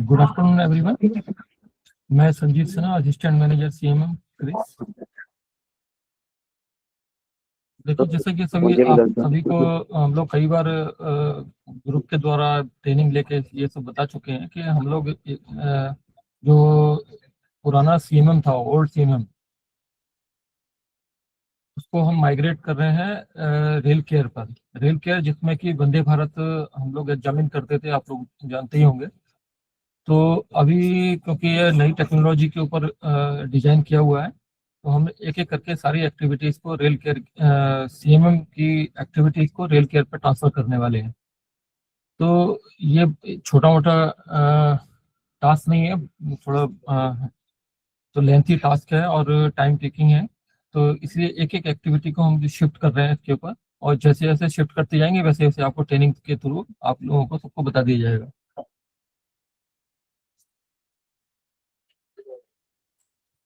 Good afternoon everyone. मैं Sanjeet Sinha, assistant manager CMM CRIS. देखिए, जैसे कि सभी को हम लोग कई बार ग्रुप के द्वारा ट्रेनिंग लेके ये सब बता चुके हैं कि हम लोग जो पुराना सीएमएम था, ओल्ड सीएमएम, उसको हम माइग्रेट कर रहे हैं रेल केयर पर। रेल केयर जिसमें कि वंदे भारत हम लोग एग्जामिन करते थे, आप लोग जानते ही होंगे। तो अभी क्योंकि ये नई टेक्नोलॉजी के ऊपर डिजाइन किया हुआ है, तो हम एक एक करके सारी एक्टिविटीज को रेल केयर, सीएमएम की एक्टिविटीज को रेल केयर पर ट्रांसफर करने वाले हैं। तो ये छोटा मोटा टास्क नहीं है, थोड़ा तो लेंथी टास्क है और टाइम टेकिंग है। तो इसलिए एक एक एक्टिविटी को हम शिफ्ट कर रहे हैं इसके ऊपर, और जैसे जैसे शिफ्ट करते जाएंगे वैसे वैसे आपको ट्रेनिंग के थ्रू आप लोगों को सबको बता दिया जाएगा।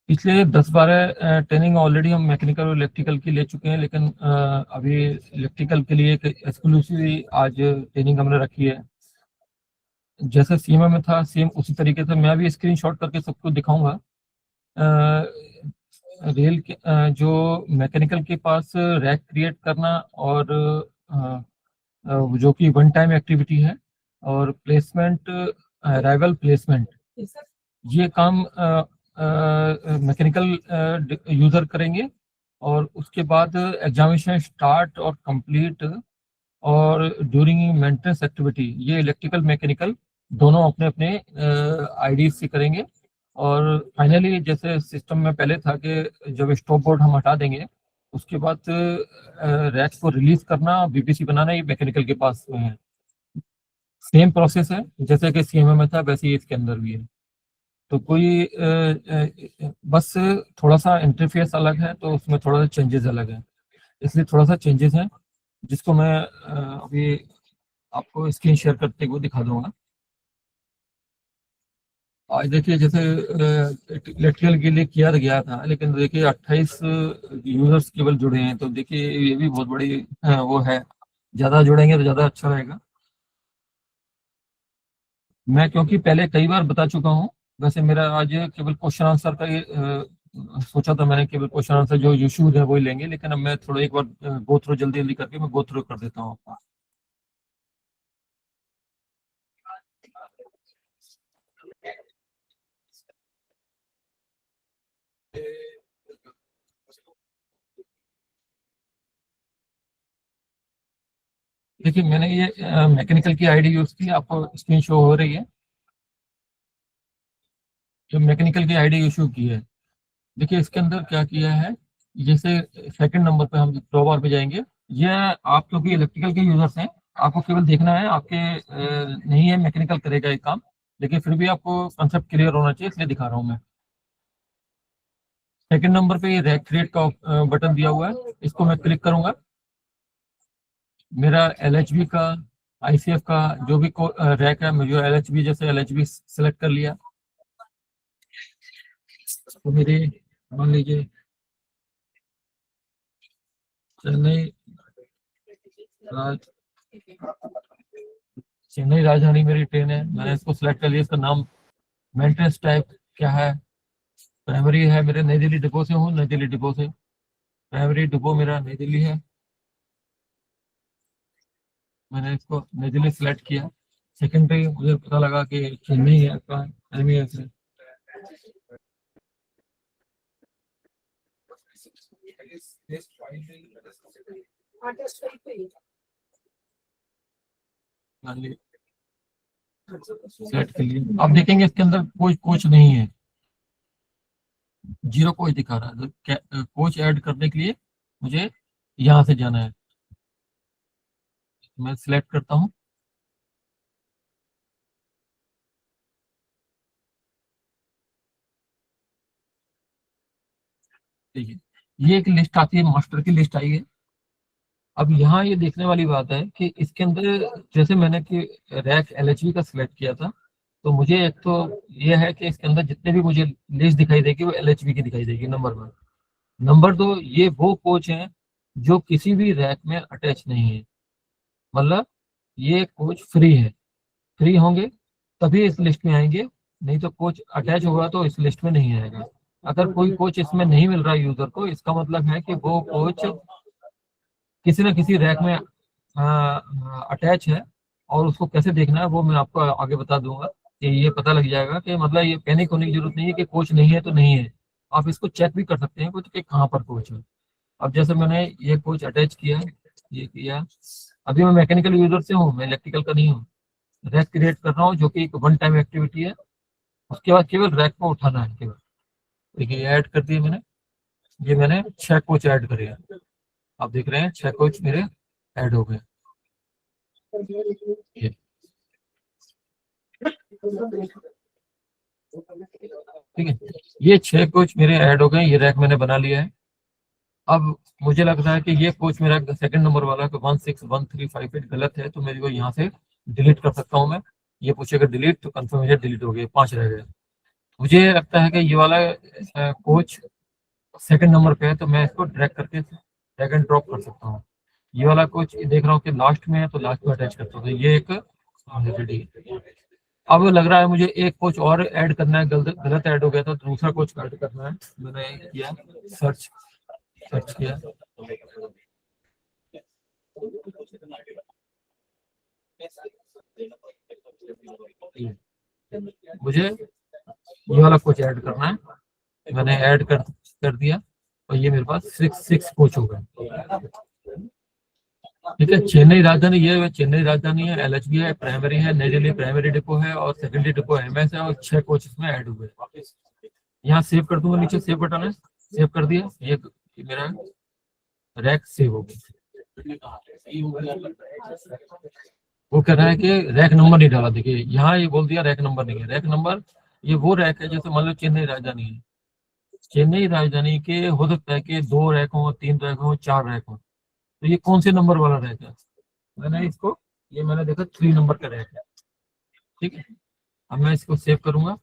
पिछले 10-12 ट्रेनिंग ऑलरेडी हम मैकेनिकल और इलेक्ट्रिकल की ले चुके हैं, लेकिन अभी इलेक्ट्रिकल के लिए एक एक्सक्लूसिव आज ट्रेनिंग हमने रखी है। जैसे सीएमए में था सेम उसी तरीके से मैं भी स्क्रीनशॉट करके सबको दिखाऊंगा। रेल के जो मैकेनिकल के पास रैक क्रिएट करना और जो कि वन टाइम एक्टिविटी है, और प्लेसमेंट, अराइवल प्लेसमेंट, ये काम मैकेनिकल यूजर करेंगे। और उसके बाद एग्जामिनेशन स्टार्ट और कंप्लीट और ड्यूरिंग मेंटेनेंस एक्टिविटी ये इलेक्ट्रिकल मैकेनिकल दोनों अपने अपने आईडी से करेंगे। और फाइनली जैसे सिस्टम में पहले था कि जब स्टॉप बोर्ड हम हटा देंगे उसके बाद रैक को रिलीज करना, बीपीसी बनाना, ये मैकेनिकल के पास है। सेम प्रोसेस है जैसे कि सीएमए में था, वैसे ही इसके अंदर भी है। तो कोई बस थोड़ा सा इंटरफेस अलग है, तो उसमें थोड़ा सा चेंजेस अलग है, इसलिए थोड़ा सा चेंजेस है जिसको मैं अभी आपको स्क्रीन शेयर करते हुए दिखा दूंगा। आज देखिए, जैसे इलेक्ट्रिकल के लिए किया गया था, लेकिन देखिए 28 यूजर्स केवल जुड़े हैं। तो देखिए ये भी बहुत बड़ी वो है, ज़्यादा जुड़ेंगे तो ज़्यादा अच्छा रहेगा। मैं क्योंकि पहले कई बार बता चुका हूँ, वैसे मेरा आज केवल क्वेश्चन आंसर का ये सोचा था मैंने, केवल क्वेश्चन आंसर जो इशूज है वही लेंगे, लेकिन अब मैं थोड़ा एक बार गो थ्रू जल्दी जल्दी करके मैं गो थ्रू कर देता हूँ आपको। देखिए, मैंने ये मैकेनिकल की आईडी यूज की, आपको स्क्रीन शो हो रही है, जो मैकेनिकल की आईडी इशू की है। देखिए इसके अंदर क्या किया है, जैसे सेकंड नंबर पे हम दो बार पे जाएंगे। ये आप क्योंकि इलेक्ट्रिकल के यूजर्स हैं, आपको केवल देखना है, आपके नहीं है मैकेनिकल करेगा ये काम, लेकिन फिर भी आपको कंसेप्ट क्लियर होना चाहिए, इसलिए दिखा रहा हूँ मैं। सेकंड नंबर पे ये रैक क्रिएट का बटन दिया हुआ है, इसको मैं क्लिक करूंगा। मेरा एलएचबी का, आईसीएफ का जो भी रैक है, मुझे एलएचबी, जैसे एलएचबी सेलेक्ट कर लिया, तो मेरे मान लीजिए चेन्नई राज चेन्नई राजधानी मेरी ट्रेन है, मैंने इसको सिलेक्ट कर लिया। इसका नाम, मेंटेनेंस टाइप क्या है, प्राइमरी है, मेरे नई दिल्ली डिपो से हूँ, नई दिल्ली डिपो से, प्राइमरी डिपो मेरा नई दिल्ली है, मैंने इसको नई दिल्ली सिलेक्ट किया। सेकंड पे मुझे पता लगा कि चेन्नई है आपका एमईएस है। सेलेक्ट कर लिया। अब देखेंगे इसके अंदर कोई कोच नहीं है, जीरो कोच दिखा रहा है। तो कोच ऐड करने के लिए मुझे यहाँ से जाना है, मैं सिलेक्ट करता हूँ। देखिए ये एक लिस्ट आती है, मास्टर की लिस्ट आई है। अब यहाँ ये देखने वाली बात है कि इसके अंदर, जैसे मैंने कि रैक एलएचबी का सिलेक्ट किया था, तो मुझे एक तो ये है कि इसके अंदर जितने भी मुझे लिस्ट दिखाई देगी वो एलएचबी की दिखाई देगी, नंबर 1। नंबर 2, ये वो कोच हैं जो किसी भी रैक में अटैच नहीं है, मतलब ये कोच फ्री है। 3 होंगे तभी इस लिस्ट में आएंगे, नहीं तो कोच अटैच होगा तो इस लिस्ट में नहीं आएगा। अगर कोई कोच इसमें नहीं मिल रहा यूजर को, इसका मतलब है कि वो कोच किसी न किसी रैक में अटैच है, और उसको कैसे देखना है वो मैं आपको आगे बता दूंगा। कि ये पता लग जाएगा कि मतलब ये पैनिक होने की जरूरत नहीं है कि कोच नहीं है तो नहीं है। आप इसको चेक भी कर सकते हैं कुछ कि कहाँ पर कोच है। अब जैसे मैंने ये कोच अटैच किया, ये किया, अभी मैं मैकेनिकल यूजर से हूँ, मैं इलेक्ट्रिकल का नहीं हूँ। रैक क्रिएट कर रहा हूँ जो कि एक वन टाइम एक्टिविटी है। उसके बाद केवल रैक को उठाना है केवल। देखिए ऐड कर दिए मैंने, ये मैंने 6 कोच ऐड करे हैं। आप देख रहे हैं 6 कोच मेरे ऐड हो गए। ये ठीक है, ये 6 कोच मेरे ऐड हो गए, ये रैक मैंने बना लिया है। अब मुझे लग रहा है कि ये कोच मेरा सेकंड नंबर वाला 161358 गलत है, तो मेरे को यहाँ से डिलीट कर सकता हूँ मैं। ये पूछेगा डिलीट, तो कंफर्मेशन डिलीट हो गए, 5 रह गए। मुझे लगता है कि ये वाला कोच सेकंड नंबर पे है, तो मैं इसको ड्रैग करके ड्रैग एंड ड्रॉप कर सकता हूँ। ये वाला कोच देख रहा हूँ कि लास्ट में है, तो लास्ट में अटैच करता हूँ। तो ये एक ऑलरेडी, अब लग रहा है मुझे एक कोच और ऐड करना है, गलत गलत ऐड हो गया था, दूसरा कोच ऐड करना है। मैंने किया सर्च, सर्च किया, मुझे ये वाला कोच ऐड करना है। मैंने ऐड कर दिया, और ये मेरे पास 6 कोच हो गए। ठीक है, चेन्नई राजधानी, ये चेन्नई राजधानी है, एलएचबी है, प्राइमरी है, नई दिल्ली प्राइमरी डिपो है, और सेकेंडरी डिपो एमएस है, और 6 कोच इसमें ऐड हुए। यहाँ सेव कर दूंगा, नीचे सेव बटन है, सेव कर दिया। ये मेरा रैक सेव हो गया। वो कह रहा है कि रैक नंबर नहीं डाला। देखिए यहाँ ये बोल दिया रैक नंबर नहीं है। रैक नंबर, ये वो रैक है जैसे मान लो चेन्नई राजधानी है, चेन्नई राजधानी के हो सकता है कि 2 रैक हो, 3 रैक हो, 4 रैक हो, तो ये कौन से नंबर वाला रैक है। मैंने इसको, ये मैंने देखा 3 नंबर का रैक है। ठीक है, अब मैं इसको सेव करूंगा।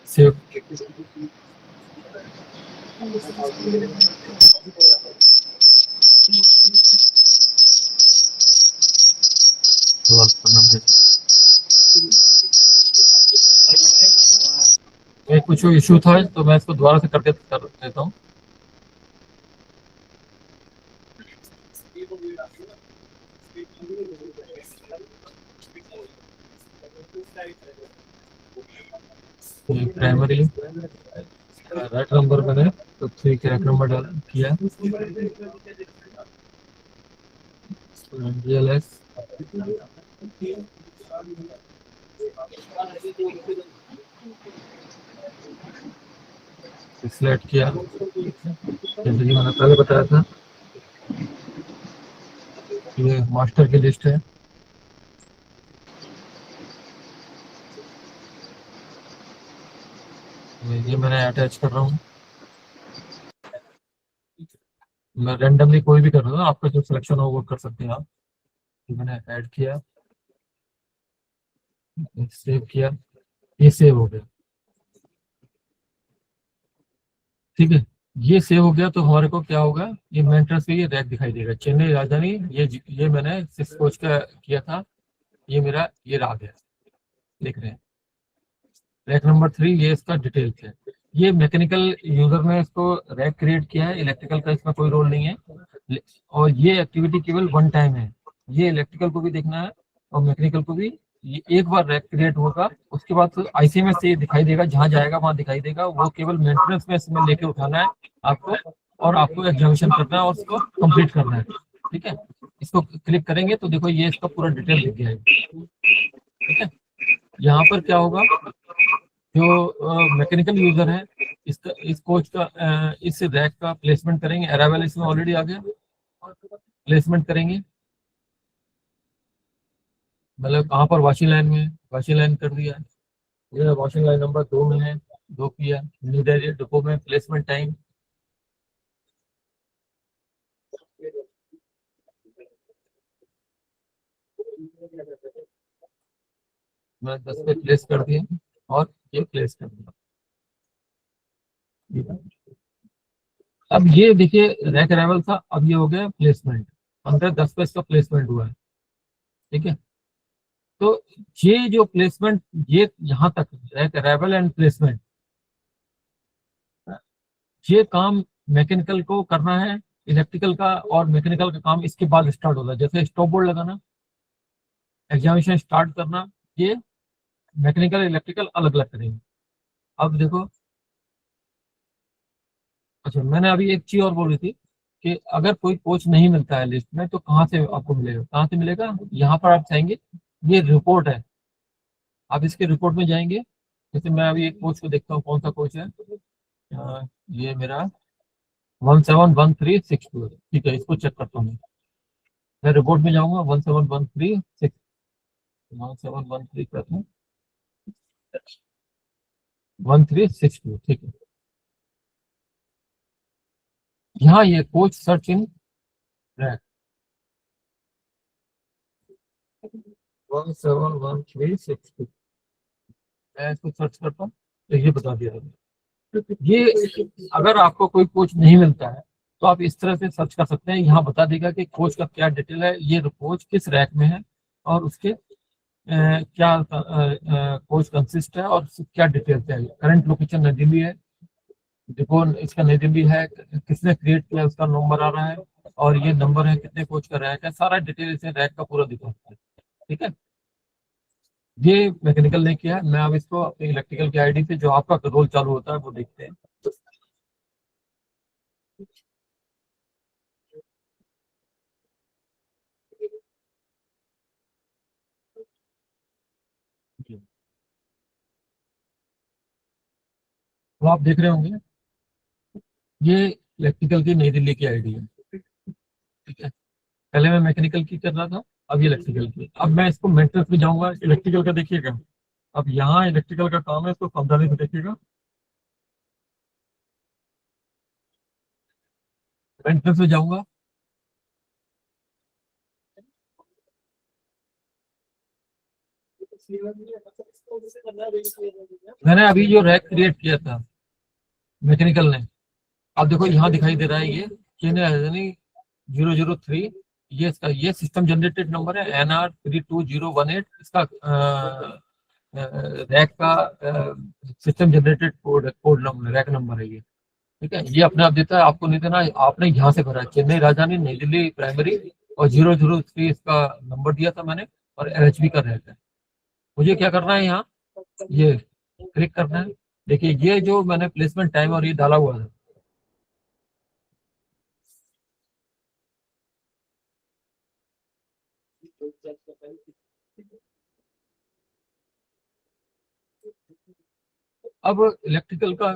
सेव, कुछ इशू था तो मैं इसको दोबारा से करके कर देता हूँ। प्राइमरी रैक नंबर मैंने तो 3 रैक नंबर डाल किया। DLS सिलेक्ट किया, जैसे कि मैंने पहले बताया था। ये मास्टर की लिस्ट है। ये मैंने अटैच कर रहा हूँ। मैं रेंडमली कोई भी कर रहा हूँ, आपका जो सिलेक्शन हो वो कर सकते हैं आप। मैंने ऐड किया, सेव किया, ये सेव हो गया। ठीक है, ये सेव हो गया, तो हमारे को क्या होगा, ये मेंटेनेंस पे ये रैक दिखाई देगा, चेन्नई राजधानी। ये मैंने 6 कोच का किया था, ये मेरा ये आ गया, देख रहे हैं। रैक नंबर 3, ये इसका डिटेल्स है। ये मैकेनिकल यूजर ने इसको रैक क्रिएट किया है, इलेक्ट्रिकल का इसमें कोई रोल नहीं है। और ये एक्टिविटी केवल वन टाइम है। ये इलेक्ट्रिकल को भी देखना है और मैकेनिकल को भी। ये एक बार रैक क्रिएट होगा, उसके बाद आईसीएमएस से दिखाई देगा, जहां जाएगा वहां दिखाई देगा। वो केवल मेंटेनेंस में इसमें लेके उठाना है आपको, और आपको एग्जामिनेशन करना है और उसको कंप्लीट करना है। ठीक है, इसको क्लिक करेंगे तो देखो ये इसका पूरा डिटेल दिख गया है। ठीक है, यहाँ पर क्या होगा, जो मैकेनिकल यूजर है, इस कोच का इस रैक का प्लेसमेंट करेंगे। अराइवल इसमें ऑलरेडी आ गया, प्लेसमेंट करेंगे। मतलब कहाँ पर वॉशिंग लाइन में, वॉशिंग लाइन कर दिया, ये वॉशिंग लाइन नंबर 2 में है, 2 किया। नीडर डिपो में प्लेसमेंट टाइम मैं 10 पे प्लेस कर दिया और ये प्लेस कर दिया। अब ये देखिए रैक अराइवल था, अब ये हो गया प्लेसमेंट, अंदर 10 पे इसका प्लेसमेंट हुआ है। ठीक है, तो ये जो प्लेसमेंट, ये यहाँ तक रैक अराइवल एंड प्लेसमेंट, ये काम मैकेनिकल को करना है, इलेक्ट्रिकल का और मैकेनिकल का काम इसके बाद स्टार्ट होता है। जैसे स्टॉप बोर्ड लगाना, एग्जामिनेशन स्टार्ट करना, ये मैकेनिकल इलेक्ट्रिकल अलग अलग करेंगे। अब देखो, अच्छा मैंने अभी एक चीज और बोली थी कि अगर कोई कोच नहीं मिलता है लिस्ट में तो कहाँ से आपको मिलेगा, कहाँ से मिलेगा, यहाँ पर आप चाहेंगे, ये रिपोर्ट है, आप इसके रिपोर्ट में जाएंगे। जैसे मैं अभी एक कोच को देखता हूँ, कौन सा कोच है, ये मेरा 171362, ठीक है, इसको चेक करता हूँ। मैं रिपोर्ट में जाऊंगा, 1713 करता हूँ, 1362, ठीक है। यहाँ ये कोच सर्च इन रैक 171362, मैं इसको सर्च करता हूँ तो ये बता दिया है। ये अगर आपको कोई कोच नहीं मिलता है तो आप इस तरह से सर्च कर सकते हैं, यहाँ बता देगा कि कोच का क्या डिटेल है, ये कोच किस रैक में है और उसके क्या कोच कंसिस्ट है और क्या डिटेल है। करंट लोकेशन नई दिल्ली है, डिपो इसका नई दिल्ली है, किसने क्रिएट किया उसका नंबर आ रहा है और ये नंबर है कितने कोच का रैक है, सारा डिटेल इसे रैक का पूरा दिखाता है। ठीक है, ये मैकेनिकल ने किया है। मैं अब इसको अपने इलेक्ट्रिकल की आईडी से जो आपका रोल चालू होता है वो देखते हैं। तो आप देख रहे होंगे, ये इलेक्ट्रिकल की नई दिल्ली की आईडी है। ठीक है, पहले मैं मैकेनिकल की कर रहा था, अब ये इलेक्ट्रिकल की। अब मैं इसको मेंटेनेंस में जाऊंगा, इलेक्ट्रिकल का देखिएगा, अब यहाँ इलेक्ट्रिकल का काम है, इसको सावधानी से देखिएगा। मेंटेनेंस में जाऊंगा, मैंने अभी जो रैक क्रिएट किया था मैकेनिकल ने, अब देखो यहाँ दिखाई दे रहा है ये चेन्नई 003, ये इसका ये सिस्टम जनरेटेड नंबर है NR32018, इसका रैक का system generated code number, rack number है ये। ठीक है, ये अपने आप देता है, आपको नहीं देना, आपने यहाँ से भरा है चेन्नई राजधानी नई दिल्ली प्राइमरी, और 003 इसका नंबर दिया था मैंने, और LHB का रैक है। मुझे क्या करना है, यहाँ ये क्लिक करना है। देखिए ये जो मैंने प्लेसमेंट टाइम और ये डाला हुआ है, अब इलेक्ट्रिकल का,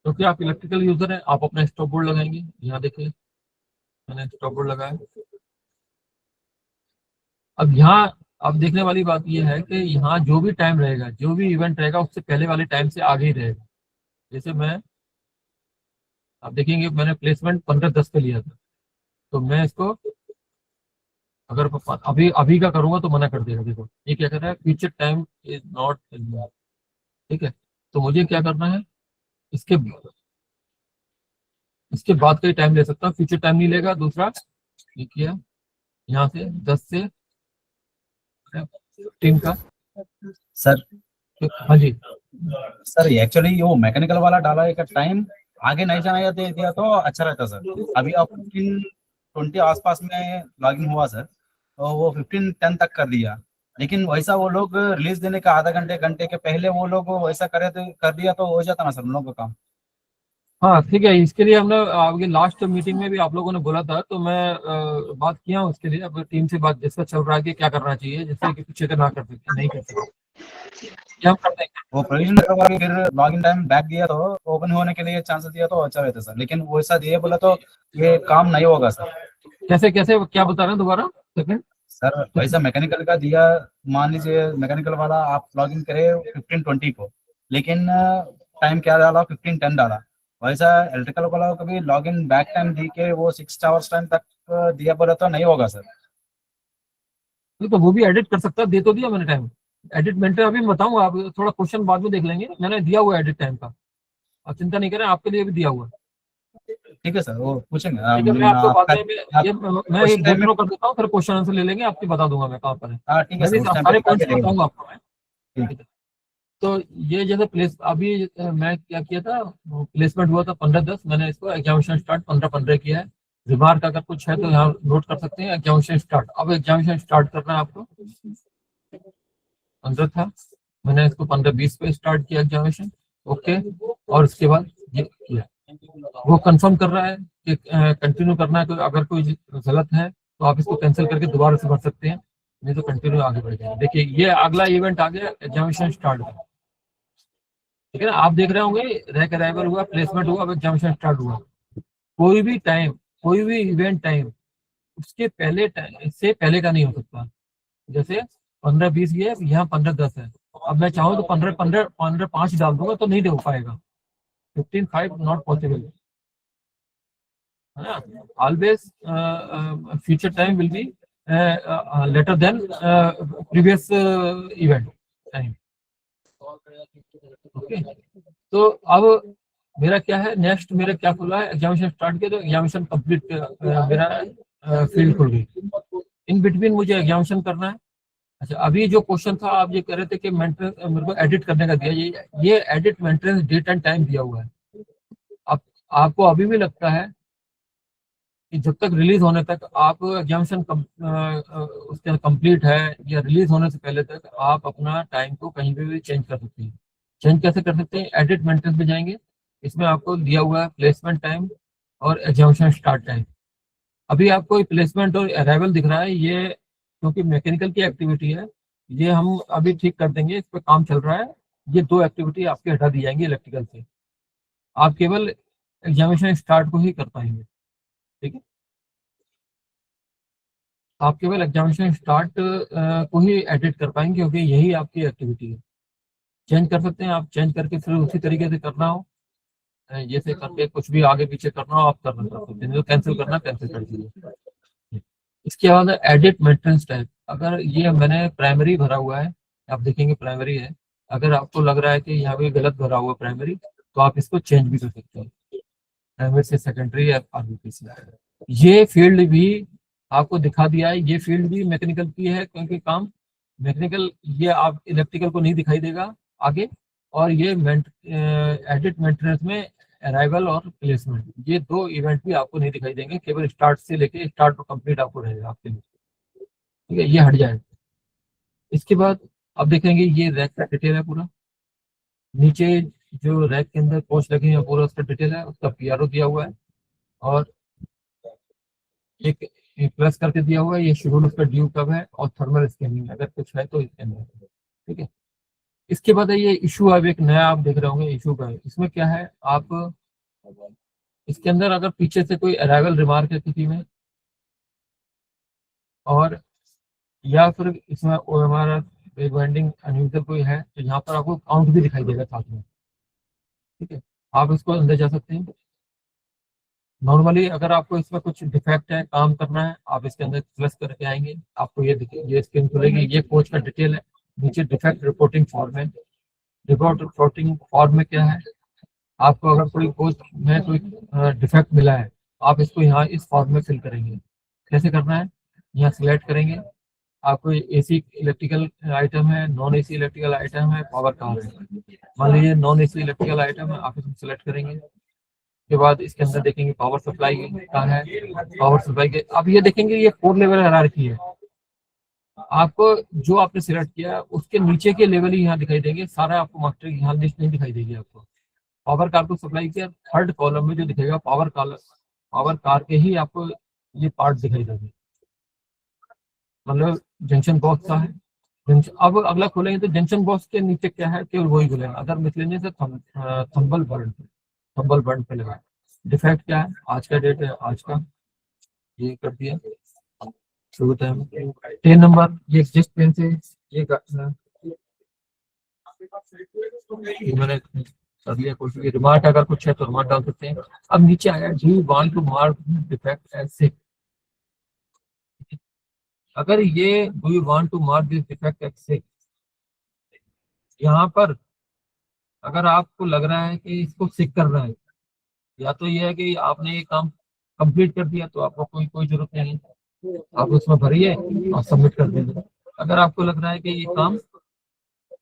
क्योंकि आप इलेक्ट्रिकल यूजर हैं, आप अपना स्टॉप बोर्ड लगाएंगे। यहाँ देखिए मैंने स्टॉप बोर्ड लगाया। अब यहाँ अब देखने वाली बात यह है कि यहाँ जो भी टाइम रहेगा, जो भी इवेंट रहेगा, उससे पहले वाले टाइम से आगे ही रहेगा। जैसे मैं, आप देखेंगे मैंने प्लेसमेंट 15:10 पे लिया था, तो मैं इसको अगर अभी अभी का करूंगा तो मना कर देगा। देखो ये क्या कर रहा है, फ्यूचर टाइम इज नॉट। ठीक है, तो मुझे क्या करना है, इसके इसके बाद का ही टाइम ले सकता हूँ, फ्यूचर टाइम नहीं लेगा। दूसरा ये किया, यहाँ से 10 से 15 का। सर हाँ जी, सर एक्चुअली वो मैकेनिकल वाला डाला एक टाइम आगे नहीं जाना दे दिया तो अच्छा रहता सर। अभी आप 15-20 आसपास में लॉगिन हुआ सर, तो वो 15-10 तक कर दिया, लेकिन वैसा वो लोग रिलीज देने का आधा घंटे घंटे के पहले वो लोग वैसा करे तो कर दिया तो हो जाता ना सर उन लोगों का काम। हाँ ठीक है, इसके लिए हमने आपकी लास्ट मीटिंग में भी आप लोगों ने बोला था, तो मैं बात किया हूँ उसके लिए, अब टीम से बात डिस्कस चल रहा है कि क्या करना चाहिए जिससे कि पीछे का ना कर सके, नहीं कर सके, क्या हम करते हैं। वो प्रोविजन करवा के फिर लॉगिन टाइम बैक दिया तो ओपन होने के लिए चांस दिया तो अच्छा रहता सर, लेकिन वैसा दिए बोला तो ये काम नहीं होगा सर। कैसे कैसे क्या बता रहे हैं दोबारा सेकंड। सर वैसा मैकेनिकल का दिया, मान लीजिए मैकेनिकल वाला आप लॉग इन करे 15:20 को, लेकिन टाइम क्या डाला, 15:10 डाला। वैसा इलेक्ट्रिकल वाला को भी लॉग इन बैक टाइम दी के वो 6 आवर्स टाइम तक दिया बोला तो नहीं होगा सर। नहीं तो वो भी एडिट कर सकता है, दे तो दिया मैंने टाइम। एडिट मेंटेन अभी मैं बताऊंगा, आप थोड़ा क्वेश्चन बाद में देख लेंगे, मैंने दिया हुआ एडिट टाइम का, आप चिंता नहीं करें, आपके लिए भी दिया हुआ है। ठीक है सर, वो पूछेंगे ठीक है, मैं आपको बाद आपका। में आप मैं उस एक गो टाइम में, थ्रो कर देता हूँ, फिर क्वेश्चन आंसर ले लेंगे, आपकी बता दूंगा मैं कहाँ पर है। हाँ ठीक है मैं सर, भी उस टाइम पे सारे दिखा के पॉइंट्स देंगे। बताऊंगा आपको मैं। ठीक। ठीक है। तो ये जैसे प्लेस अभी मैं क्या किया था, प्लेसमेंट हुआ था 15/10, मैंने इसको एग्जामिनेशन स्टार्ट 15/15 किया है। रिमार्क अगर कुछ है तो यहाँ नोट कर सकते हैं। एग्जामिनेशन स्टार्ट, अब एग्जामिनेशन स्टार्ट करना है आपको। 15 था, मैंने इसको 15/20 पे स्टार्ट किया एग्जामिनेशन। ओके, और उसके बाद ये किया, वो कंफर्म कर रहा है कि कंटिन्यू करना है। तो अगर कोई गलत है तो आप इसको कैंसिल करके दोबारा से भर सकते हैं, नहीं तो कंटिन्यू आगे बढ़ जाए। देखिए ये अगला इवेंट आ गया, एग्जामिनेशन स्टार्ट का। ठीक है ना, आप देख रहे होंगे रैक अराइवल हुआ, प्लेसमेंट हुआ, अब एग्जामिनेशन स्टार्ट हुआ। कोई भी टाइम, कोई भी इवेंट टाइम उसके पहले से पहले का नहीं हो सकता। जैसे 15/20 ये है, यहाँ 15/10 है, अब मैं चाहूँ तो 15/5 डाल दूंगा तो नहीं हो पाएगा। 15/5 नॉट पॉसिबल है ना। Always future time will be later than previous event time. Okay, तो अब मेरा क्या है नेक्स्ट, मेरा क्या खुला है, एग्जामिनेशन स्टार्ट किया तो एग्जामिनेशन कंप्लीट मेरा फील्ड खुल गई। इन बिटवीन मुझे एग्जामिनेशन करना है। अच्छा, अभी जो क्वेश्चन था आप ये कह रहे थे कि मेंटेनेंस मेरे को एडिट करने का दिया, ये edit maintenance date and time दिया हुआ है। अब आपको अभी भी लगता है कि जब तक रिलीज होने तक आप एग्जामिनेशन उसके कंप्लीट है या रिलीज होने से पहले तक आप अपना टाइम को कहीं पे भी चेंज कर सकते हैं। चेंज कैसे कर सकते हैं, एडिट मेंटेनेंस पे जाएंगे, इसमें आपको दिया हुआ है प्लेसमेंट टाइम और एग्जामिनेशन स्टार्ट टाइम। अभी आपको प्लेसमेंट और अराइवल दिख रहा है, ये क्योंकि मैकेनिकल की एक्टिविटी है, ये हम अभी ठीक कर देंगे, इस पर काम चल रहा है। ये दो एक्टिविटी आपके हटा दी जाएंगी इलेक्ट्रिकल से, आप केवल एग्जामिनेशन स्टार्ट को ही कर पाएंगे। ठीक है, आप केवल एग्जामिनेशन स्टार्ट को ही एडिट कर पाएंगे, क्योंकि यही आपकी एक्टिविटी है। चेंज कर सकते हैं आप, चेंज करके फिर उसी तरीके से करना हो, जैसे करके कुछ भी आगे पीछे करना हो आप कर सकते हैं, जो कैंसिल करना कैंसिल कर दीजिए। इसके बाद एडिट मेंटेनेंस टाइप, अगर ये मैंने प्राइमरी भरा हुआ है, आप देखेंगे प्राइमरी है, अगर आपको लग रहा है कि यहाँ पे गलत भरा हुआ प्राइमरी तो आप इसको चेंज भी कर सकते हैं, प्राइमरी से सेकेंडरी या आगे से। ये फील्ड भी आपको दिखा दिया है, ये फील्ड भी मैकेनिकल की है, क्योंकि काम मैकेनिकल, ये आप इलेक्ट्रिकल को नहीं दिखाई देगा आगे। और ये एडिट मेंटेनेंस में अराइवल और प्लेसमेंट, ये दो इवेंट भी आपको नहीं दिखाई देंगे, केवल स्टार्ट से लेके स्टार्ट और कंप्लीट आपको रहेगा आपके लिए। ठीक है, ये हट जाएगा। इसके बाद आप देखेंगे ये रैक का डिटेल है पूरा, नीचे जो रैक के अंदर कोच लगे हैं पूरा उसका डिटेल है, उसका पीआरओ दिया हुआ है, और एक प्लस करके दिया हुआ है, ये शेड्यूल उसका ड्यू कब है, और थर्मल स्कैनिंग अगर कुछ है तो इसके अंदर। ठीक है, इसके बाद है ये इशू, अब एक नया आप देख रहे होंगे इशू का है। इसमें क्या है, आप इसके अंदर अगर पीछे से कोई अराइवल रिमार्क है किसी में, और या फिर इसमें हमारा वेंडिंग अनयूजल कोई है, तो यहाँ पर आपको काउंट भी दिखाई देगा साथ में। ठीक है, आप इसको अंदर जा सकते हैं। नॉर्मली अगर आपको इसमें कुछ डिफेक्ट है, काम करना है, आप इसके अंदर प्लस करके आएंगे, आपको ये दिखे, ये स्क्रीन खुलेगी, ये कोच का डिटेल है। नीचे डिफेक्ट रिपोर्टिंग फॉर्म है, रिपोर्ट रिपोर्टिंग फॉर्म में क्या है, आपको अगर कोई कोच में कोई डिफेक्ट मिला है, आप इसको यहाँ इस फॉर्म में फिल करेंगे। कैसे करना है, यहाँ सिलेक्ट करेंगे, आपको एसी इलेक्ट्रिकल आइटम है, नॉन एसी इलेक्ट्रिकल आइटम है, पावर कार है। मान लीजिए नॉन एसी इलेक्ट्रिकल आइटम है, आप इसको सिलेक्ट करेंगे। के बाद इसके अंदर देखेंगे पावर सप्लाई का है, पावर सप्लाई के अब ये देखेंगे ये 4 लेवल हायरार्की है। आपको जो आपने सिलेक्ट किया उसके नीचे के लेवल ही यहाँ दिखाई देंगे, सारा आपको मास्टर यहाँ लिस्ट नहीं दिखाई देगी आपको। पावर कार को सप्लाई किया, थर्ड कॉलम में जो दिखेगा पावर कार के ही आपको ये पार्ट दिखाई देंगे, मतलब जंक्शन बॉक्स का है। अब अगला खोलेंगे तो जंक्शन बॉक्स के नीचे क्या है, केवल वही खुलेगा, अगर मिसलेनियस से थंबल बर्न पे लगा। डिफेक्ट क्या है, आज का डेट है, आज का ये कर दिया। शुरू टाइम 10 नंबर ये जिस पेन से ये मैंने कर लिया कोशिश। रिमार्क अगर कुछ है तो रिमार्क डाल सकते हैं। अब नीचे आया do you want to mark defect as sick. अगर ये do you want to mark this defect as sick, यहाँ पर अगर आपको लग रहा है कि इसको सिक करना है, या तो ये है कि आपने ये काम कंप्लीट कर दिया तो आपको कोई कोई जरूरत नहीं है, आप उसमें भरिए और सबमिट कर दीजिए। अगर आपको लग रहा है कि ये काम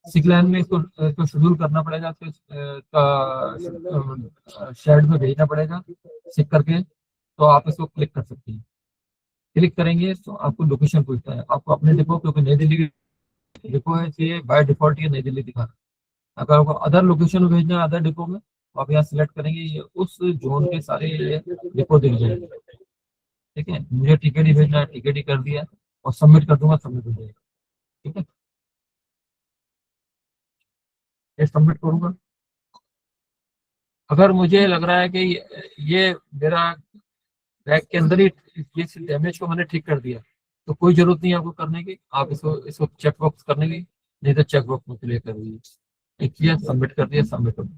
सिक लाइन में इसको शेड्यूल करना पड़ेगा, तो शेड में भेजना पड़ेगा सिक करके, तो आप इसको क्लिक कर सकते हैं। क्लिक करेंगे तो आपको लोकेशन पूछता है, आपको अपने डिपो, क्योंकि नई दिल्ली डिपो है इसलिए बाय डिफॉल्ट ये नई दिल्ली दिखा रहा है। अगर आपको अदर लोकेशन में भेजना है, अदर डिपो में, तो आप यहाँ सिलेक्ट करेंगे, ये उस जोन के सारे ये डिपो दिख जाएंगे। ठीक है, मुझे टिकट ही भेजना है, टिकट ही कर दिया और सबमिट कर दूंगा, सबमिट हो जाएगा। ठीक है, ये सबमिट करूंगा। अगर मुझे लग रहा है कि ये मेरा बैग के अंदर ही इस डैमेज को मैंने ठीक कर दिया, तो कोई जरूरत नहीं है आपको करने की, आप इसको चेक बॉक्स करने की, नहीं तो चेक बॉक्स में क्लियर कर दीजिए। एक किया, सबमिट कर दिया, सबमिट कर दिया।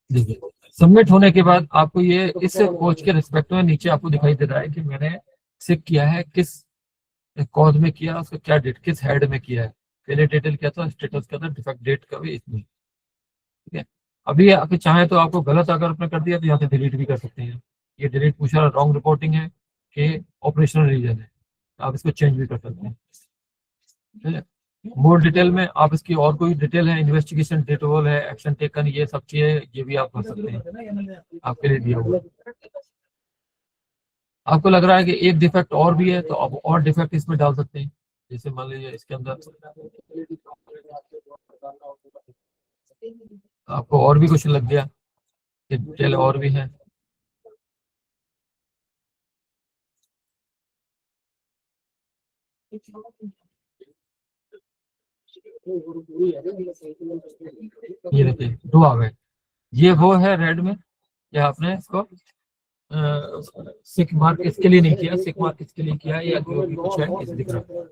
देखिए, सबमिट होने के बाद आपको ये इस कोच के रिस्पेक्ट में नीचे आपको दिखाई दे रहा है कि मैंने सिक किया है, किस कॉज में किया, उसका क्या डेट, किस हेड में किया है, पहले डिटेल क्या था, स्टेटस क्या था, डिफेक्ट डेट का भी इसमें। ठीक है, अभी आप चाहें तो आपको गलत अगर आपने कर दिया तो यहाँ से डिलीट भी कर सकते हैं। ये डिलीट पूछ रहा, रॉन्ग रिपोर्टिंग है कि ऑपरेशनल रीजन है, आप इसको चेंज भी कर सकते हैं। ठीक है, मोर डिटेल में आप इसकी और कोई डिटेल है, इन्वेस्टिगेशन डिटेल है, एक्शन टेकन, ये सब चीजें ये भी आप कर सकते हैं, आपके लिए दिया हुआ। आपको लग रहा है कि एक डिफेक्ट और भी है तो आप और डिफेक्ट इसमें डाल सकते हैं। जैसे मान लीजिए इसके अंदर आपको और भी कुछ लग गया कि डिटेल और भी है, ये देखिए 2 आ गए। ये वो है रेड में, या आपने इसको सिक मार्क इसके लिए नहीं किया, सिक मार्क इसके लिए किया, या जो भी कुछ है इसे दिख रहा है।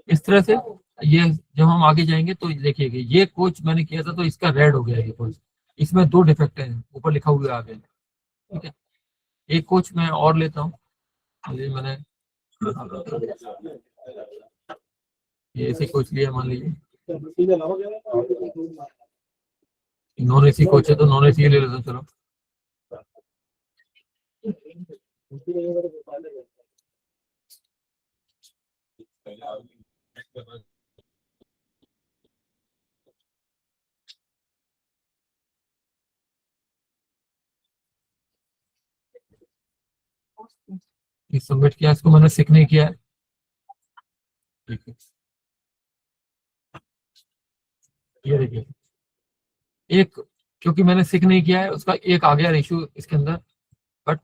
इस तरह से ये जब हम आगे जाएंगे तो देखिएगा, ये कोच मैंने किया था तो इसका रेड हो गया ये कोच, इसमें 2 डिफेक्ट है, ऊपर लिखा हुआ आ गया। ठीक है, एक कोच मैं और लेता हूँ, मैंने ये ऐसे कोच लिया, मान लीजिए नॉन एसी कोच है तो नॉन एसी ले लेता हूँ, चलो। ये सबमिट किया, इसको मैंने सिक नहीं किया है। ठीक है, ये देखिए एक, क्योंकि मैंने सिक नहीं किया है उसका एक आ गया इशू इसके अंदर, बट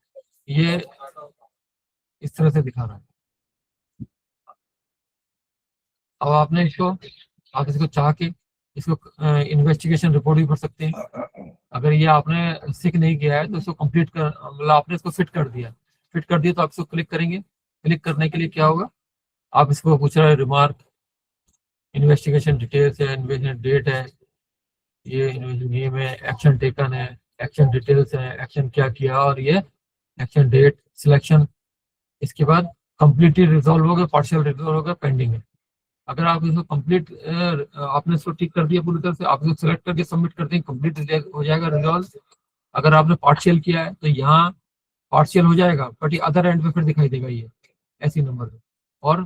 ये इस तरह से दिखा रहा है। अब आपने इसको, आप इसको चाह के इसको इन्वेस्टिगेशन रिपोर्ट भी भर सकते हैं। अगर ये आपने सिक नहीं किया है तो इसको कंप्लीट कर, मतलब आपने इसको फिट कर दिया, फिट कर दिया तो आप इसको क्लिक करेंगे। क्लिक करने के लिए क्या होगा, आप इसको पूछ रहे हैं रिमार्क, इन्वेस्टिगेशन डिटेल्स है, इन्वेस्टिगेशन डेट है, ये नेम है, एक्शन टेकन है, एक्शन डिटेल्स है, एक्शन क्या किया, और ये एक्शन डेट सिलेक्शन। इसके बाद कंप्लीटली रिजॉल्व हो गया, पार्शियल रिजॉल्व हो गया, पेंडिंग है। अगर आप इसको कंप्लीट, आपने इसको टिक कर दिया पूरी तरह से, आप इसको सेलेक्ट करके सबमिट करते हैं, कंप्लीट हो जाएगा रिजॉल्व। अगर आपने पार्शियल किया है तो यहाँ पार्शियल हो जाएगा, बट ये अदर एंड पे फिर दिखाई देगा ये ऐसी नंबर पे। और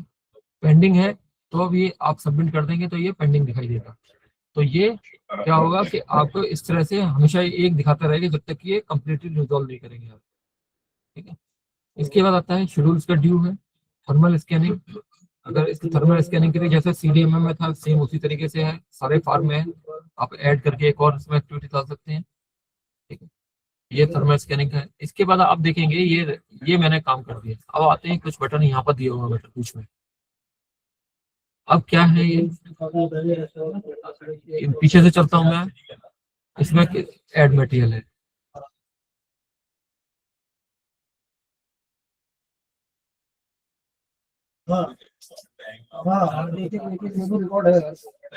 पेंडिंग है तो अब ये आप सबमिट कर देंगे तो ये पेंडिंग दिखाई देगा। तो ये क्या होगा कि आपको इस तरह से हमेशा एक दिखाता रहेगा जब तक कि ये कंप्लीटली रिजॉल्व नहीं करेंगे आप। ठीक है, इसके बाद आता है शेड्यूल्स का ड्यू है, थर्मल स्कैनिंग। अगर इसकी थर्मल स्कैनिंग के लिए जैसे CDMM में था, सेम उसी तरीके से है, सारे फार्म में है, आप ऐड करके एक और इसमें एक्टिविटी डाल सकते हैं। ठीक है, ये थर्मल स्कैनिंग है। इसके बाद आप देखेंगे ये मैंने काम कर दिया। अब आते हैं कुछ बटन यहाँ पर दिए हुए बटन बीच में, अब क्या है ये पीछे से चलता हूँ मैं, इसमें ऐड मटेरियल है।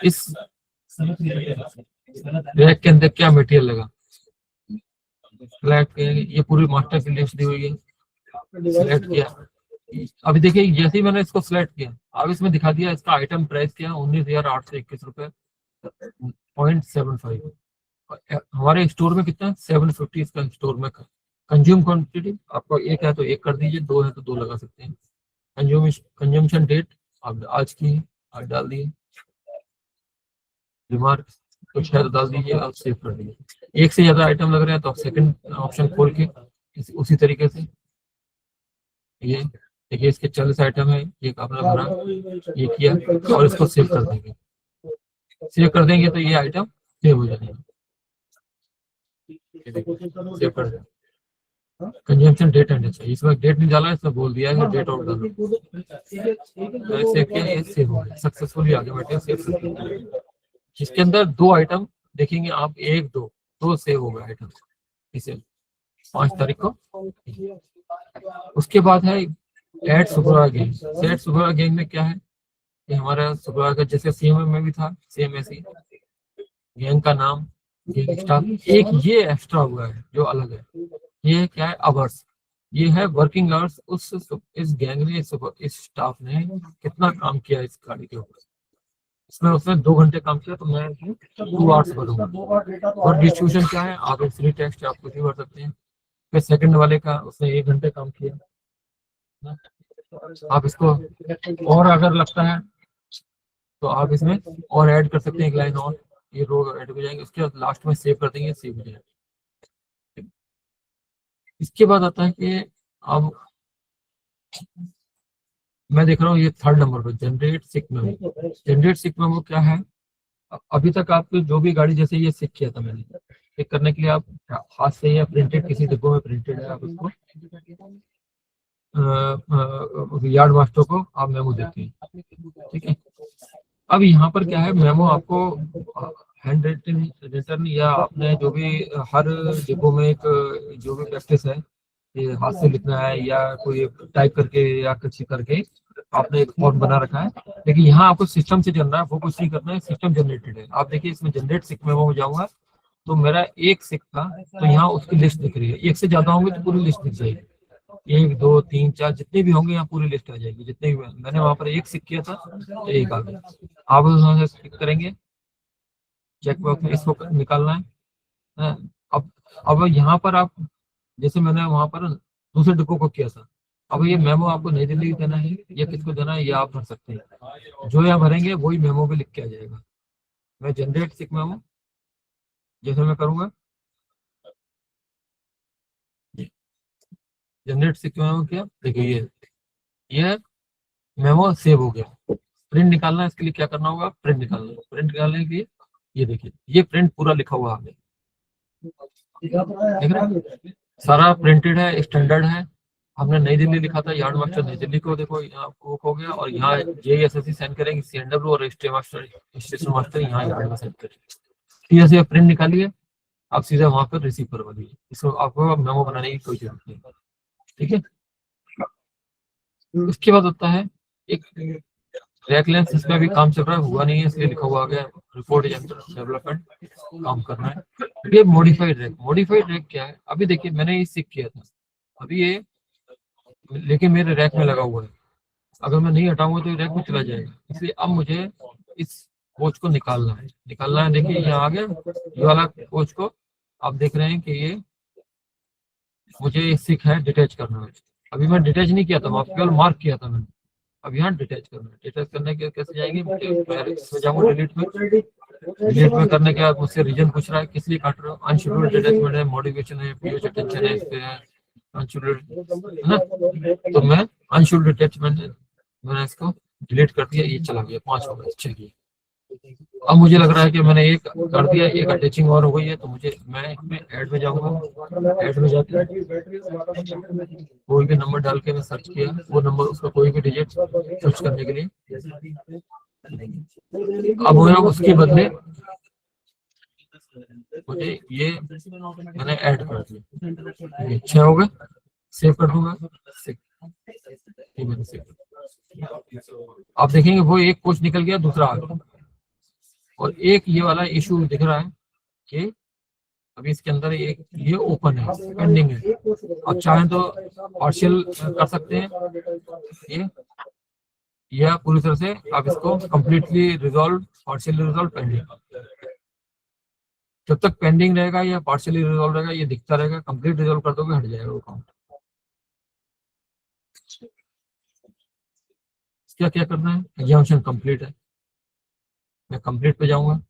इस रैक के अंदर क्या मटेरियल लगा, फ्लैट ये पूरी मास्टर की लिस्ट दी हुई है, सिलेक्ट किया। अभी देखिए जैसे ही मैंने इसको सिलेक्ट किया, अब इसमें दिखा दिया इसका आइटम प्राइस क्या है, 19,821 रुपए 0.75। हमारे स्टोर में कितना है 750, इसका स्टोर में कंज्यूम क्वांटिटी आपको एक है तो एक कर दीजिए, दो है तो दो लगा सकते हैं। कंज्यूमशन डेट आप आज की आज डाल दिए, रिमार्क कुछ है तो डाल दीजिए, आप सेव कर दीजिए। एक से ज्यादा आइटम लग रहे हैं तो आप सेकंड ऑप्शन खोल के उसी तरीके से ये देखिए इसके 40 आइटम है, एक आपने भरा, ये किया और इसको सेव कर देंगे। सेव कर देंगे तो ये आइटम सेव हो जाएगा, सेव कर देंगे। कंजम्पशन डेट एंड अच्छा, इसमें डेट नहीं डाला, इसमें बोल दिया है डेट और डालो, सेव किया, ये सेव हो गया सक्सेसफुली, आगे बैठे सेव कर दिया। जिसके अंदर दो आइटम देखेंगे आप, एक दो दो सेव हो गया आइटम, इसे 5 तारीख को। उसके बाद है add supervisor gang. Add supervisor gang में क्या है, ये हमारा सुपरवाइजर जैसे सीएमए में भी था सेम ऐसे गैंग का नाम, गैंग स्टाफ। एक ये एक्स्ट्रा हुआ है जो अलग है, ये क्या है आवर्स, ये है वर्किंग आवर्स। इस गैंग ने इस स्टाफ ने कितना काम किया इस गाड़ी के ऊपर, इसमें उसने 2 घंटे काम किया तो मैं 2 आवर्स भरूंगा। और डिस्ट्रीब्यूशन क्या है, आप फ्री टेक्स्ट आप कुछ भी भर सकते हैं। फिर सेकंड वाले का उसने 1 घंटे काम किया, आप इसको और अगर लगता है तो आप इसमें और ऐड कर सकते हैं एक लाइन और, ये रो ऐड हो जाएंगे। उसके बाद लास्ट में सेव कर देंगे, सेव हो जाएगा। इसके बाद आता है कि अब मैं देख रहा हूँ ये 3rd नंबर पर जनरेट सिक मेमो। जनरेट सिक मेमो क्या है, अभी तक आपको जो भी गाड़ी जैसे ये सिक किया था मैंने, चेक करने के लिए आप हाथ से या प्रिंटेड किसी डिब्बों में प्रिंटेड है, आप उसको यार्ड मास्टर को आप मेमो देते हैं, ठीक है। अब यहाँ पर क्या है, मेमो आपको हैंड रिटन या आपने जो भी हर डिब्बों में एक जो भी प्रैक्टिस है, ये हाथ से लिखना है या कोई टाइप करके या कुछ करके आपने एक फॉर्म बना रखा है, लेकिन यहाँ आपको सिस्टम से चलना है, वो कुछ नहीं करना है, सिस्टम जनरेटेड है। आप देखिए इसमें जनरेट सिक मेमो में जाऊंगा तो मेरा एक सिक था, तो यहाँ उसकी लिस्ट दिख रही है। एक से ज्यादा होंगे तो पूरी लिस्ट दिख जाएगी, 1 2 3 4 जितने भी होंगे यहाँ पूरी लिस्ट आ जाएगी। जितने भी मैंने वहां पर एक सिक किया था तो एक आ गया। आप उसमें से क्लिक करेंगे, चेक बॉक्स में इसको निकालना है। अब यहाँ पर आप जैसे मैंने वहां पर दूसरे डिपो को किया था, अब ये मेमो आपको नई दिल्ली को देना है या किसको देना है, ये आप भर सकते हैं। जो यहाँ भरेंगे वही मेमो पे लिख के आ जाएगा। मैं जनरेट सिक मेमो जैसे मैं करूंगा, जनरेट सिक मेमो किया, देखिए ये मेमो सेव हो गया। प्रिंट निकालना है, इसके लिए क्या करना होगा, प्रिंट निकालना है। प्रिंट निकालने के लिए ये देखिए, ये प्रिंट पूरा लिखा हुआ है, देख रहे हैं सारा प्रिंटेड है, स्टैंडर्ड है। हमने नई दिल्ली लिखा था, यार्ड मास्टर नई दिल्ली को देखो यहाँ हो गया, और यहाँ JSSC सेंड करेंगे CNW और स्टेशन मास्टर यहाँ यार्ड में सेंड करेंगे। ठीक है, प्रिंट निकालिए, आप सीधा वहां पर रिसीव करवा दीजिए, इसको आपको मेमो बनाने की कोई जरूरत नहीं, ठीक है। उसके बाद होता है एक रैक लेंथ, इसमें भी काम चल रहा है, हुआ नहीं है इसलिए लिखा हुआ आ गया रिपोर्ट डेवलपमेंट, काम करना है। ये मॉडिफाइड रैक क्या है, अभी देखिए मैंने ये सीख किया था, अभी ये लेकिन मेरे रैक में लगा हुआ है, अगर मैं नहीं हटाऊंगा तो ये रैक में चला जाएगा, इसलिए अब मुझे इस कोच को निकालना है। देखिए यहाँ आ गया ये वाला कोच को, आप देख रहे हैं कि ये मुझे सिक है, डिटैच करना है। अभी मैं डिटैच नहीं किया था, केवल मार्क किया था मैंने, अब यहाँ डिटैच करना है। डिटैच करने के कैसे जाएंगे, इसमें जाऊंगा डिलीट में करने के बाद मुझसे रीजन पूछ रहा है किस लिए काट रहे हो, अनशेड्यूल्ड डिटैचमेंट है, मॉडिफिकेशन है, POC टेंशन है, इस पे है अनशेड्यूल्ड, है ना। तो मैं अनशेड्यूल्ड डिटैचमेंट मैंने इसको डिलीट कर दिया, ये चला गया 5 हो गया, चलिए। अब मुझे लग रहा है कि मैंने एक कर दिया, एक अटैचिंग और हो गई है, तो मैं इसमें ऐड में जाऊंगा। ऐड में जाके कोई भी नंबर डाल के मैं सर्च किया, वो नंबर उसका कोई भी डिजिट सर्च करने के लिए अब वो उसके बदले मुझे ये मैंने ऐड कर दिया, ये 6 हो गए, सेव कर दूंगा। आप देखेंगे वो एक कोच निकल गया, दूसरा आ गया, और एक ये वाला इशू दिख रहा है कि अभी इसके अंदर एक ये ओपन है, पेंडिंग है। आप चाहें तो पार्शियल कर सकते हैं ये, या पूरी तरह से आप इसको completely resolve, partially resolve, pending. जब तक पेंडिंग रहेगा या पार्शियली रिजॉल्व रहेगा ये दिखता रहेगा, कंप्लीट रिजॉल्व कर दोगे हट जाएगा वो काउंट। क्या क्या करना है, एग्जामिनेशन कंप्लीट है, मैं कंप्लीट पे जाऊंगा।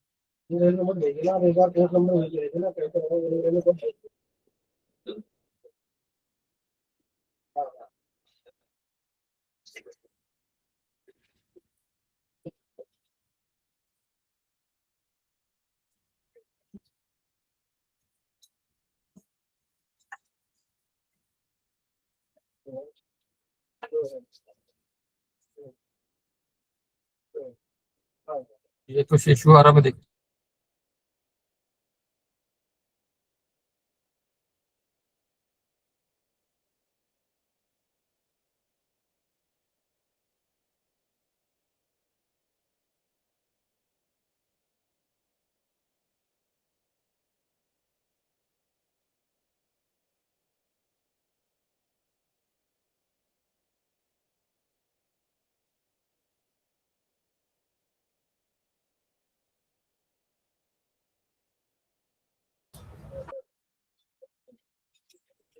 ये कुछ इशू आ रहा, मैं देख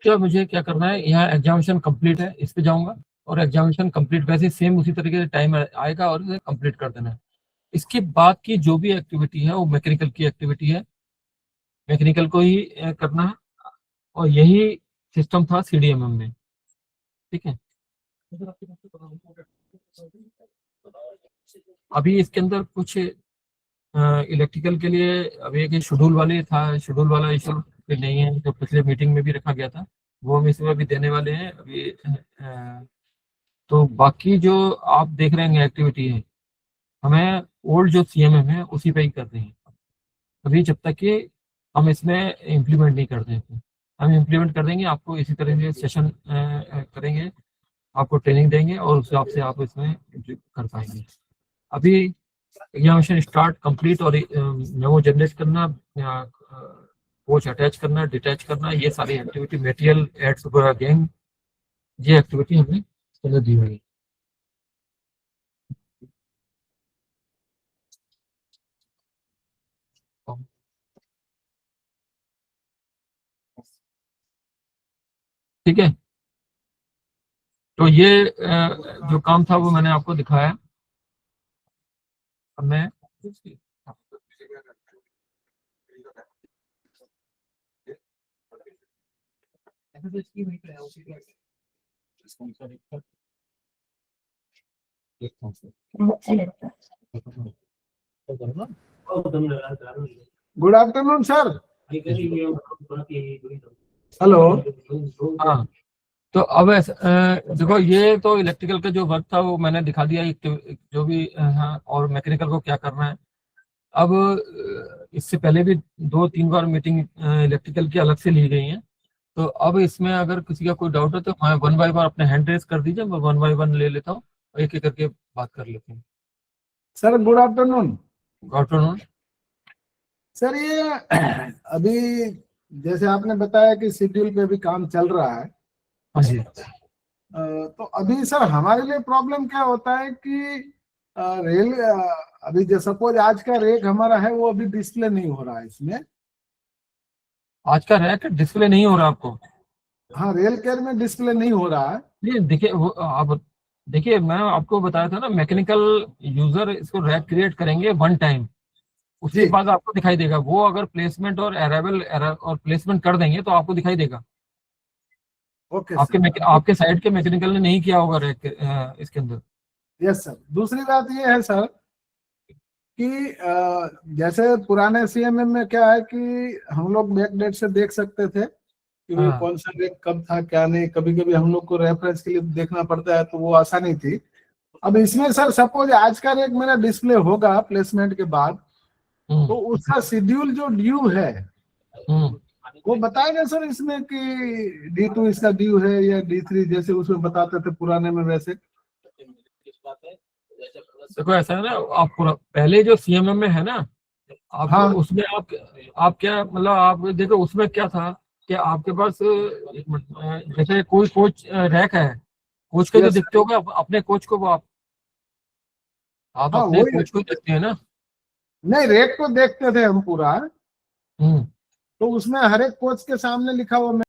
क्या मुझे क्या करना है, यहाँ एग्जामिनेशन कंप्लीट है, इस पे जाऊंगा और एग्जामिनेशन कंप्लीट वैसे सेम उसी तरीके से टाइम आएगा और इसे कंप्लीट कर देना है। इसके बाद की जो भी एक्टिविटी है वो मैकेनिकल की एक्टिविटी है, मैकेनिकल को ही करना है, और यही सिस्टम था सीडीएमएम में, ठीक है। अभी इसके अंदर कुछ इलेक्ट्रिकल के लिए अभी एक शेड्यूल वाले था, शेड्यूल वाला इशू नहीं है जो पिछले मीटिंग में भी रखा गया था, वो हम इसमें अभी देने वाले हैं अभी। तो बाकी जो आप देख रहे हैं एक्टिविटी है, हमें ओल्ड जो सीएमएम है उसी पे ही कर रहे हैं अभी, जब तक कि हम इसमें इम्प्लीमेंट नहीं कर देते। हम इम्प्लीमेंट कर देंगे, आपको इसी तरह से सेशन करेंगे, आपको ट्रेनिंग देंगे और उस हिसाब से आप इसमें कर पाएंगे। अभी एग्जामिनेशन स्टार्ट, कंप्लीट और मेमो जनरेट करना, कोच अटैच करना, डिटैच करना, ये सारी activity, material add super gang, ये एक्टिविटी हमें पहले दी हुई है। ठीक है, तो ये जो काम था वो मैंने आपको दिखाया। अब मैं गुड आफ्टरनून सर। हेलो। हाँ, तो अब देखो, ये तो इलेक्ट्रिकल का जो वर्क था वो मैंने दिखा दिया, जो भी हाँ, और मैकेनिकल को क्या करना है। अब इससे पहले भी 2-3 बार मीटिंग इलेक्ट्रिकल की अलग से ली गई है, तो अब इसमें अगर किसी का कोई डाउट है तो मैं 1 बाय 1 अपने हैंड रेस कर दीजिए, मैं 1 बाय 1 ले लेता हूँ और एक एक करके बात कर लेते हैं। Sir good afternoon. Good afternoon sir, ये अभी जैसे आपने बताया कि शेड्यूल पे भी काम चल रहा है, हाँ जी। तो अभी सर हमारे लिए प्रॉब्लम क्या होता है कि रेल अभी जो सपोज आज का रेक हमारा है वो अभी डिस्प्ले नहीं हो रहा है इसमें। आज का रैक डिस्प्ले नहीं हो रहा आपको? हाँ, रेल केयर में डिस्प्ले नहीं हो रहा है। नहीं, देखिए आप देखिए, मैं आपको बताया था ना, मैकेनिकल यूजर इसको रैक क्रिएट करेंगे 1 टाइम, उसके जी। बाद आपको दिखाई देगा। वो अगर प्लेसमेंट और अराइवल और प्लेसमेंट कर देंगे तो आपको दिखाई देगा। ओके आपके साइड के मैकेनिकल ने नहीं किया होगा रैक इसके अंदर। Yes sir. दूसरी बात ये है सर कि जैसे पुराने सीएमएम में क्या है कि हम लोग बैक डेट से देख सकते थे कि भाई हाँ। कौन सा रेक कब था क्या नहीं। कभी कभी हम लोग को रेफरेंस के लिए देखना पड़ता है तो वो आसानी थी। अब इसमें सर सपोज आज का रेक मेरा डिस्प्ले होगा प्लेसमेंट के बाद, तो उसका शेड्यूल जो ड्यू है वो बताएगा सर इसमें कि D2 इसका ड्यू है या D3, जैसे उसमें बताते थे पुराने में वैसे? देखो ऐसा है ना, आप पूरा पहले जो CMM में है ना, आप हाँ। उसमें आप क्या मतलब आप देखो उसमें क्या था कि आपके पास एक मिनट, जैसे कोई कोच रैक है, कोच के जो Yes, दिखते होगा अपने कोच को, वो आप हाँ अपने वही। कोच को देखते हैं ना। नहीं, रेक को देखते थे हम पूरा, हम्म तो उसमें हर एक कोच के सामने लिखा हुआ